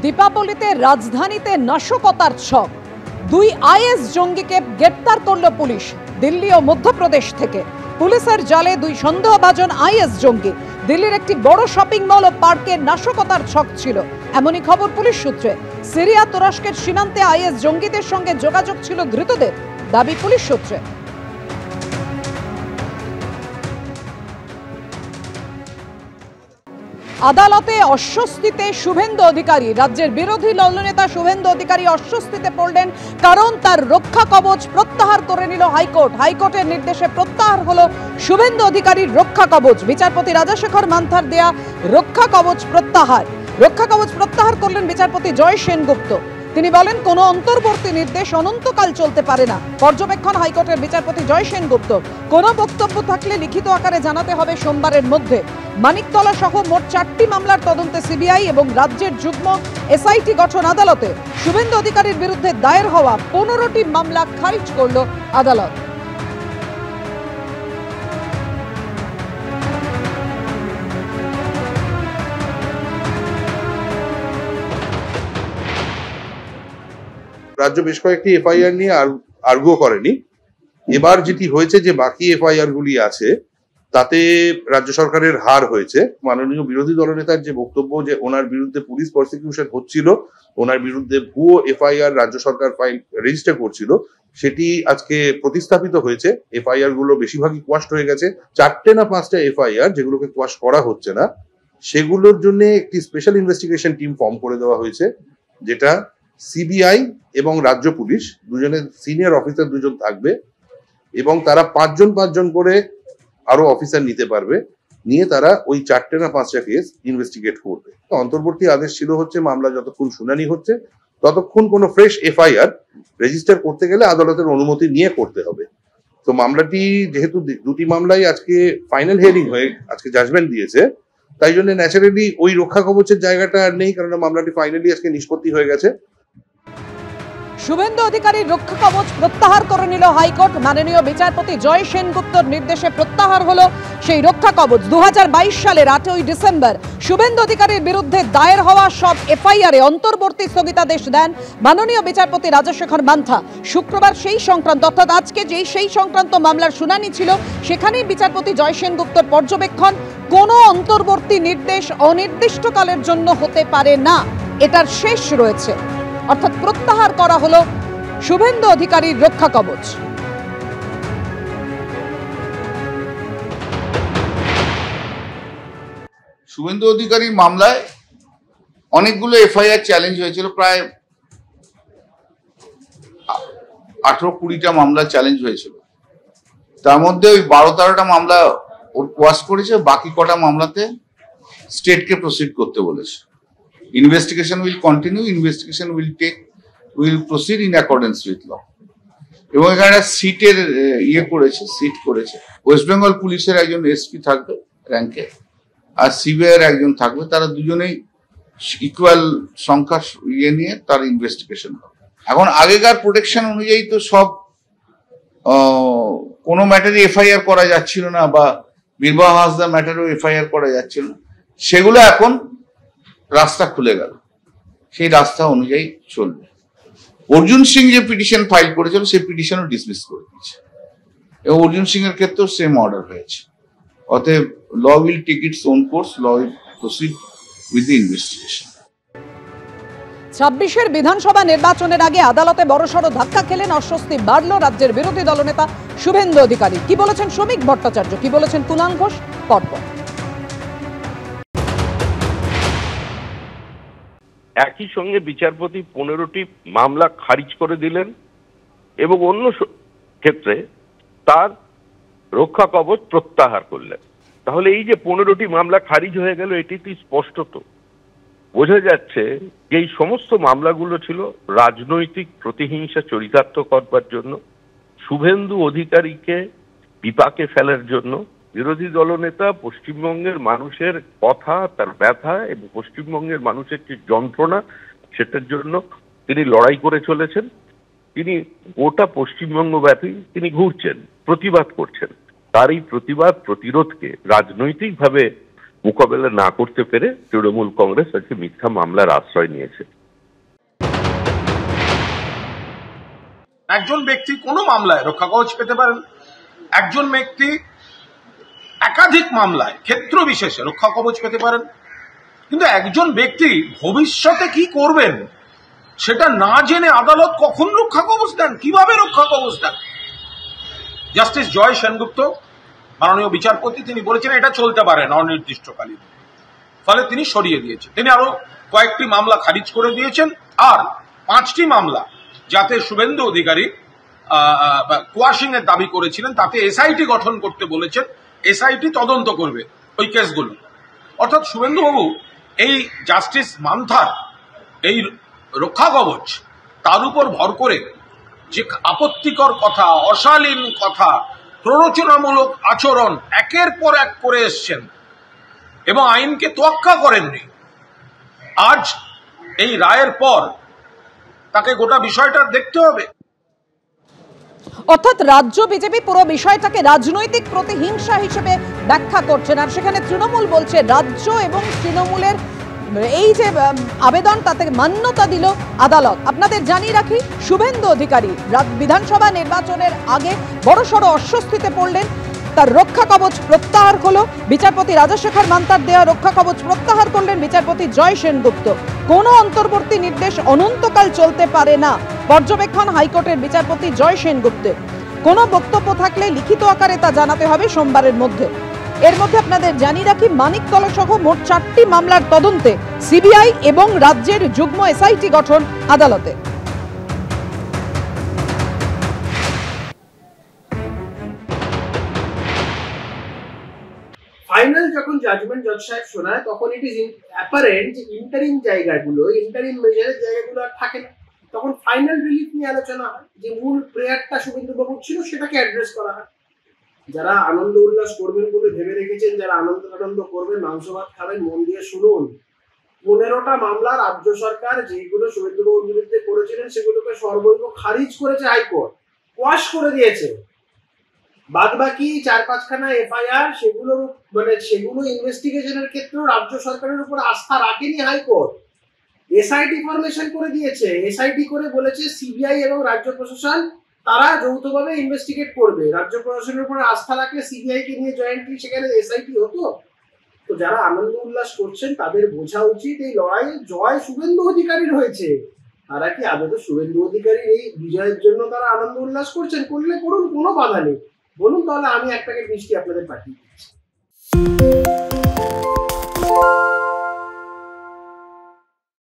দীপাবলিতে রাজধানীতে নাশকতার ছক, দুই আইএস জঙ্গিকে গ্রেপ্তার করল পুলিশ দিল্লি ও মধ্যপ্রদেশ থেকে। পুলিশের জালে দুই সন্দেহভাজন আইএস জঙ্গি। দিল্লির একটি বড় শপিং মল ও পার্কে নাশকতার ছক ছিল, এমনই খবর পুলিশ সূত্রে। সিরিয়া তুরস্কের সীমান্তে আইএস জঙ্গিদের সঙ্গে যোগাযোগ ছিল ধৃতদের, দাবি পুলিশ সূত্রে। আদালতে অস্বস্তিতে শুভেন্দু অধিকারী। রাজ্যের বিরোধী দলনেতা শুভেন্দু অধিকারী অস্বস্তিতে পড়লেন, কারণ তার রক্ষা কবচ প্রত্যাহার করে নিল হাইকোর্ট। হাইকোর্টের নির্দেশে প্রত্যাহার হলো শুভেন্দু অধিকারীর রক্ষা কবচ। বিচারপতি রাজাশেখর মান্থার দেয়া রক্ষা কবচ প্রত্যাহার। রক্ষা কবচ প্রত্যাহার করলেন বিচারপতি জয় সেনগুপ্ত। তিনি বলেন, কোনো অন্তর্বর্তী নির্দেশ অনন্তকাল চলতে পারে না। পর্যবেক্ষণ হাইকোর্টের বিচারপতি জয় সেনগুপ্ত। কোনো বক্তব্য থাকলে লিখিত আকারে জানাতে হবে সোমবারের মধ্যে। মানিকতলা সহ মোট 4টি মামলার তদন্তে সিবিআই এবং রাজ্যের যুগ্ম এসআইটি গঠন আদালতে। শুভেন্দু অধিকারীর বিরুদ্ধে দায়ের হওয়া 15টি মামলা খারিজ করল আদালত। রাজ্য বেশ কয়েকটি এফআইআর নিয়ে আর্গুও করেনি। এবার যেটি হয়েছে যে বাকি এফআইআর গুলি আছে তাতে রাজ্য সরকারের হার হয়েছে। মাননীয় বিরোধী দলনেতার যে বক্তব্য যে ওনার বিরুদ্ধে পুলিশ প্রসিকিউশন হচ্ছিল, ওনার বিরুদ্ধে ভুয়ো এফআইআর রাজ্য সরকার ফাইল রেজিস্টার করছিল, সেটি আজকে প্রতিস্থাপিত হয়েছে। এফআইআর গুলো বেশিরভাগই কোয়াস্ট হয়ে গেছে। 4টে না 5টা এফআইআর যেগুলোকে কোয়াস্ট করা হচ্ছে না, সেগুলোর জন্য একটি স্পেশাল ইনভেস্টিগেশন টিম ফর্ম করে দেওয়া হয়েছে, যেটা সিবিআই এবং রাজ্য পুলিশ দুজনের সিনিয়র অফিসার দুজন থাকবে, এবং তারা 5জন করে আরো অফিসার নিতে পারবে। নিয়ে তারা ওই 4টে না 5টা কেস ইনভেস্টিগেট করবে। অন্তর্বর্তী আদেশ ছিল হচ্ছে মামলা যতক্ষণ শুনানি হচ্ছে ততক্ষণ কোনো ফ্রেশ এফআইআর রেজিস্টার করতে গেলে আদালতের অনুমতি নিয়ে করতে হবে। তো মামলাটি যেহেতু দুটি মামলাই আজকে ফাইনাল হিয়ারিং হয়ে আজকে জাজমেন্ট দিয়েছে, তাই জন্য ন্যাচারালি ওই রক্ষা কবচের জায়গাটা আর নেই, কারণ মামলাটি ফাইনালি আজকে নিষ্পত্তি হয়ে গেছে। শুভেন্দু অধিকারীর রক্ষা কবচ প্রত্যাহার করে নিল হাইকোর্ট। মাননীয় বিচারপতি জয় সেনগুপ্তর নির্দেশে প্রত্যাহার হলো সেই রক্ষা কবচ। 2022 সালের 8ই ডিসেম্বর শুভেন্দু অধিকারীর বিরুদ্ধে দায়ের হওয়া সব এফআইআরে অন্তর্বর্তী স্থগিতাদেশ দেন মাননীয় বিচারপতি রাজাশেখর মান্থা। শুক্রবার সেই সংক্রান্ত, অর্থাৎ আজকে সেই সংক্রান্ত মামলার শুনানি ছিল, সেখানেই বিচারপতি জয় সেনগুপ্তর পর্যবেক্ষণ, কোনো অন্তর্বর্তী নির্দেশ অনির্দিষ্টকালের জন্য হতে পারে না, এটার শেষ রয়েছে। অর্থাৎ প্রত্যাহার করা হলো শুভেন্দু অধিকারীর রক্ষা কবচ। শুভেন্দু অধিকারীর মামলায় অনেকগুলো এফআইআর চ্যালেঞ্জ হয়েছিল, প্রায় 18-20টা মামলা চ্যালেঞ্জ হয়েছিল। তার মধ্যে ওই 12-13টা মামলা ওর কোয়াশ করেছে, বাকি কটা মামলাতে স্টেটকে প্রসিড করতে বলেছে। Investigation will continue, investigation will proceed in accordance with law. এবং এখানে সিটের সিট করেছে। ওয়েস্ট বেঙ্গল পুলিশের একজন এসপি থাকবে র্যাঙ্কে, আর সিবিআইয়ের একজন থাকবে। তারা দুজনেই ইকুয়াল সংখ্যা নিয়ে তার ইনভেস্টিগেশন হবে। এখন আগেকার প্রোটেকশন অনুযায়ী তো সব কোনো ম্যাটারে এফআইআর করা যাচ্ছিল না, বা বীরবাহা হাসদা ম্যাটারেও এফআইআর করা যাচ্ছিল না, সেগুলো এখন রাস্তা খুলে গেল, সেই রাস্তা অনুযায়ী চলবে। অর্জুন সিং যে পিটিশন ফাইল করেছিল সেই পিটিশনও ডিসমিস করে দিয়েছে, এবং অর্জুন সিং এর ক্ষেত্রেও সেম অর্ডার হয়েছে। অতএব law will take its own course, law will proceed with the investigation. 26-এর বিধানসভা নির্বাচনের আগে আদালতে বড়সড় ধাক্কা খেলেন, অস্বস্তি বাড়ল রাজ্যের বিরোধী দলনেতা শুভেন্দু অধিকারী। কি বলেছেন শ্রমিক ভট্টাচার্য, কি বলেছেন কুণাল ঘোষ, পরপর। একই সঙ্গে বিচারপতি 15টি মামলা খারিজ করে দিলেন, এবং অন্য ক্ষেত্রে তার রক্ষা কবচ প্রত্যাহার করলেন। তাহলে এই যে 15টি মামলা খারিজ হয়ে গেল, এটি স্পষ্টত বোঝা যাচ্ছে যে এই সমস্ত মামলাগুলো ছিল রাজনৈতিক প্রতিহিংসা চরিতার্থ করবার জন্য, শুভেন্দু অধিকারীকে বিপাকে ফেলার জন্য। বিরোধী দলনেতা পশ্চিমবঙ্গের মানুষের কথা, তার ব্যথা এবং পশ্চিমবঙ্গের মানুষের যে যন্ত্রণা, সেটার জন্য তিনি লড়াই করে চলেছেন। তিনি গোটা পশ্চিমবঙ্গ ব্যাপী তিনি ঘুরছেন, প্রতিবাদ করছেন। তার এই প্রতিবাদ প্রতিরোধকে রাজনৈতিকভাবে মোকাবেলা না করতে পেরে তৃণমূল কংগ্রেস আজকে মিথ্যা মামলার আশ্রয় নিয়েছে। একজন ব্যক্তি কোনো মামলায় রক্ষা কবচ পেতে পারেন, একজন ব্যক্তি একাধিক মামলায় ক্ষেত্র বিশেষে রক্ষা কবচ পেতে পারেন, কিন্তু একজন ব্যক্তি ভবিষ্যতে কি করবেন সেটা না জেনে আদালত কখন রক্ষা কবচ দেন, কিভাবে রক্ষা কবচ দেন? জাস্টিস জয় সেনগুপ্ত মাননীয় বিচারপতি তিনি বলেছেন এটা চলতে পারে না অনির্দিষ্টকালীন, ফলে তিনি সরিয়ে দিয়েছেন। তিনি আরো কয়েকটি মামলা খারিজ করে দিয়েছেন, আর 5টি মামলা যাতে শুভেন্দু অধিকারী কোয়াশিং এর দাবি করেছিলেন তাতে এসআইটি গঠন করতে বলেছেন, এসআইটি তদন্ত করবে ওই কেসগুলো। অর্থাৎ শুভেন্দুবাবু এই জাস্টিস মান্থার এই রক্ষা কবচ তার উপর ভর করে যে আপত্তিকর কথা, অশালীন কথা, প্ররোচনামূলক আচরণ একের পর এক করে এসছেন এবং আইনকে তোয়াক্কা করেননি, আজ এই রায়ের পর তাকে গোটা বিষয়টা দেখতে হবে। অর্থাৎ রাজ্য বিজেপি পুরো বিষয়টাকে রাজনৈতিক প্রতিহিংসা হিসেবে ব্যাখ্যা করছেন, আর সেখানে তৃণমূল বলছে রাজ্য এবং তৃণমূলের এই যে আবেদন তাতে মান্যতা দিল আদালত। আপনাদের জানিয়ে রাখি, শুভেন্দু অধিকারী বিধানসভা নির্বাচনের আগে বড়সড় অস্বস্তিতে পড়লেন, তার রক্ষা কবচ প্রত্যাহার হলো। বিচারপতি রাজশেখর মান্তার দেওয়া রক্ষা কবচ প্রত্যাহার করলেন বিচারপতি জয় সেনগুপ্ত। কোনো অন্তর্বর্তী নির্দেশ অনন্তকাল চলতে পারে না, পর্যবেক্ষণ হাইকোর্টের বিচারপতি জয় সেনগুপ্তের। কোনো বক্তব্য থাকলে লিখিত আকারে তা জানাতে হবে সোমবারের মধ্যে। এর মধ্যে আপনাদের জানিয়ে রাখি, মানিকতলা সহ মোট 4টি মামলার তদন্তে সিবিআই এবং রাজ্যের যুগ্ম এসআইটি গঠন আদালতে। ফাইনাল যখন জাজমেন্ট জজ সাহেব শোনায় তখন ইট ইজ অ্যাপারেন্ট যে ইন্টারিম জায়গাগুলো, ইন্টারিম মেজারের জায়গাগুলো আর থাকে না, তখন ফাইনাল রিলিফ নিয়ে আলোচনা হয়, যে মূল প্রেয়ারটা শুভেন্দুবাবুর ছিল সেটাকে অ্যাড্রেস করা হয়। যারা আনন্দ উল্লাস করবেন বলে ভেবে রেখেছেন, যারা আনন্দ করবেন, মাংস ভাত খাবেন, মন দিয়ে শুনুন। 15টা মামলা রাজ্য সরকার যেগুলো শুভেন্দুবাবুর বিরুদ্ধে করেছিলেন সেগুলোকে সর্বৈব খারিজ করেছে হাইকোর্ট, ওয়াশ করে দিয়েছে। বাদ বাকি 4-5খানা এফআইআর সেগুলো ইনভেস্টিগেশনের ক্ষেত্রেও রাজ্য সরকারের উপর আস্থা রাখেনি হাইকোর্ট, এসআইটি ফরমেশন করে দিয়েছে। এসআইটি করে বলেছে সিবিআই এবং রাজ্য প্রশাসন তারা যৌথভাবে ইনভেস্টিগেট করবে। রাজ্য প্রশাসনের উপর আস্থা রাখলে সিবিআই কে নিয়ে জয়েন্টলি সেখানে এসআইটি হতো। তো যারা আনন্দ উল্লাস করছেন তাদের বোঝা উচিত এই লড়াইয়ে জয় শুভেন্দু অধিকারীর হয়েছে। তারা কি আদৌ শুভেন্দু অধিকারীর এই বিজয়ের জন্য তারা আনন্দ উল্লাস করছেন? করলে করুন, কোনো বাধা নেই, বলুন, তাহলে আমি এক প্যাকেট মিষ্টি আপনাদের পাঠিয়ে দিচ্ছি।